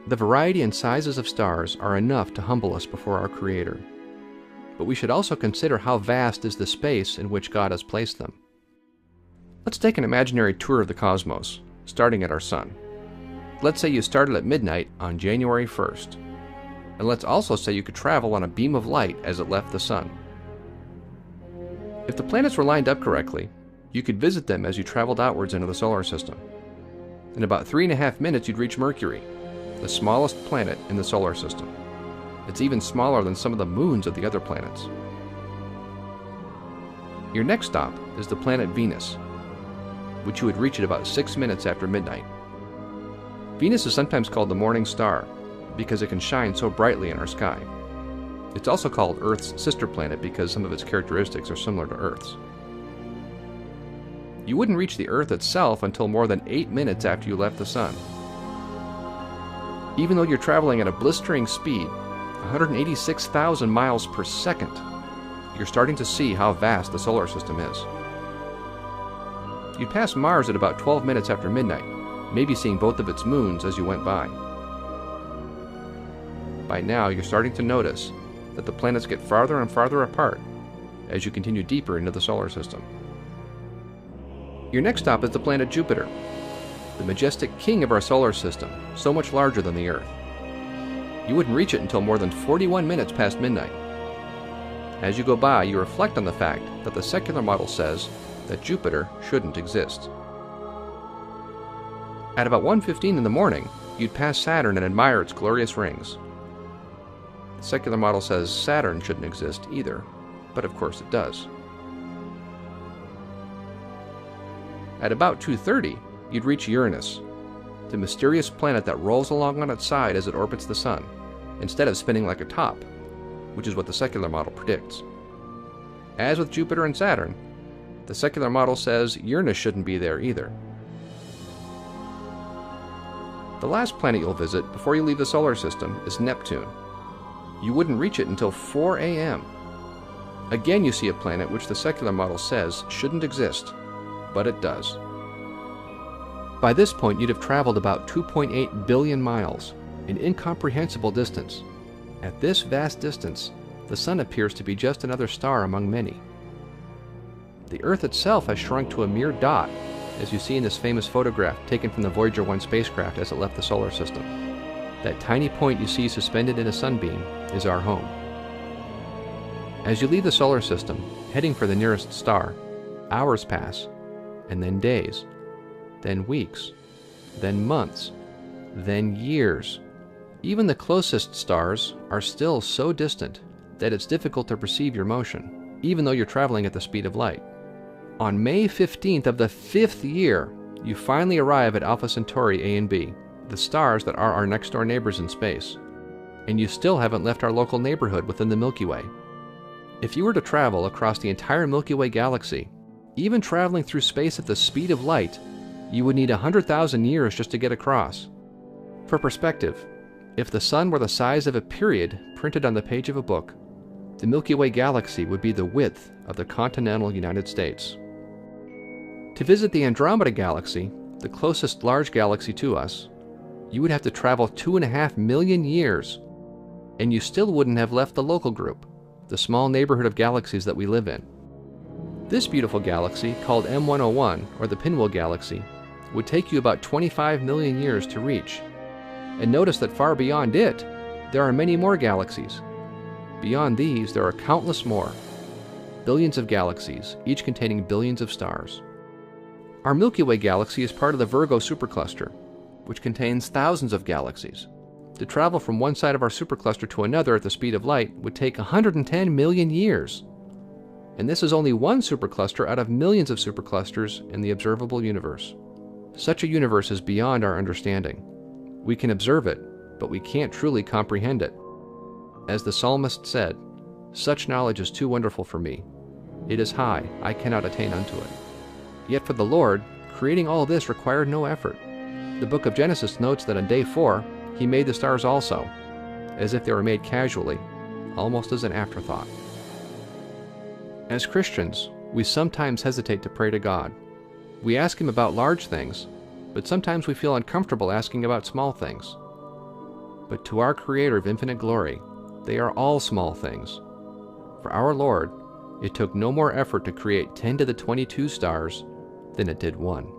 The variety and sizes of stars are enough to humble us before our Creator. But we should also consider how vast is the space in which God has placed them. Let's take an imaginary tour of the cosmos, starting at our Sun. Let's say you started at midnight on January 1st. And let's also say you could travel on a beam of light as it left the Sun. If the planets were lined up correctly, you could visit them as you traveled outwards into the solar system. In about 3.5 minutes you'd reach Mercury, the smallest planet in the solar system. It's even smaller than some of the moons of the other planets. Your next stop is the planet Venus, which you would reach at about 6 minutes after midnight. Venus is sometimes called the morning star because it can shine so brightly in our sky. It's also called Earth's sister planet because some of its characteristics are similar to Earth's. You wouldn't reach the Earth itself until more than 8 minutes after you left the Sun. Even though you're traveling at a blistering speed, 186,000 miles per second, you're starting to see how vast the solar system is. You'd pass Mars at about 12 minutes after midnight, maybe seeing both of its moons as you went by. By now, you're starting to notice that the planets get farther and farther apart as you continue deeper into the solar system. Your next stop is the planet Jupiter, the majestic king of our solar system, so much larger than the Earth. You wouldn't reach it until more than 41 minutes past midnight. As you go by, you reflect on the fact that the secular model says that Jupiter shouldn't exist. At about 1:15 in the morning, you'd pass Saturn and admire its glorious rings. The secular model says Saturn shouldn't exist either, but of course it does. At about 2:30, you'd reach Uranus, the mysterious planet that rolls along on its side as it orbits the Sun, instead of spinning like a top, which is what the secular model predicts. As with Jupiter and Saturn, the secular model says Uranus shouldn't be there either. The last planet you'll visit before you leave the solar system is Neptune. You wouldn't reach it until 4 a.m. Again, you see a planet which the secular model says shouldn't exist, but it does. By this point, you'd have traveled about 2.8 billion miles, an incomprehensible distance. At this vast distance, the Sun appears to be just another star among many. The Earth itself has shrunk to a mere dot, as you see in this famous photograph taken from the Voyager 1 spacecraft as it left the solar system. That tiny point you see suspended in a sunbeam is our home. As you leave the solar system, heading for the nearest star, hours pass, and then days, then weeks, then months, then years. Even the closest stars are still so distant that it's difficult to perceive your motion, even though you're traveling at the speed of light. On May 15th of the 5th year, you finally arrive at Alpha Centauri A and B, the stars that are our next-door neighbors in space. And you still haven't left our local neighborhood within the Milky Way. If you were to travel across the entire Milky Way galaxy, even traveling through space at the speed of light, you would need 100,000 years just to get across. For perspective, if the Sun were the size of a period printed on the page of a book, the Milky Way galaxy would be the width of the continental United States. To visit the Andromeda galaxy, the closest large galaxy to us, you would have to travel 2.5 million years, and you still wouldn't have left the local group, the small neighborhood of galaxies that we live in. This beautiful galaxy, called M101, or the Pinwheel Galaxy, would take you about 25 million years to reach. And notice that far beyond it, there are many more galaxies. Beyond these, there are countless more. Billions of galaxies, each containing billions of stars. Our Milky Way galaxy is part of the Virgo supercluster, which contains thousands of galaxies. To travel from one side of our supercluster to another at the speed of light would take 110 million years. And this is only one supercluster out of millions of superclusters in the observable universe. Such a universe is beyond our understanding. We can observe it, but we can't truly comprehend it. As the psalmist said, "Such knowledge is too wonderful for me. It is high, I cannot attain unto it." Yet for the Lord, creating all this required no effort. The book of Genesis notes that on day 4, he made the stars also, as if they were made casually, almost as an afterthought. As Christians, we sometimes hesitate to pray to God. We ask him about large things, but sometimes we feel uncomfortable asking about small things. But to our Creator of infinite glory, they are all small things. For our Lord, it took no more effort to create 10 to the 22 stars than it did 1.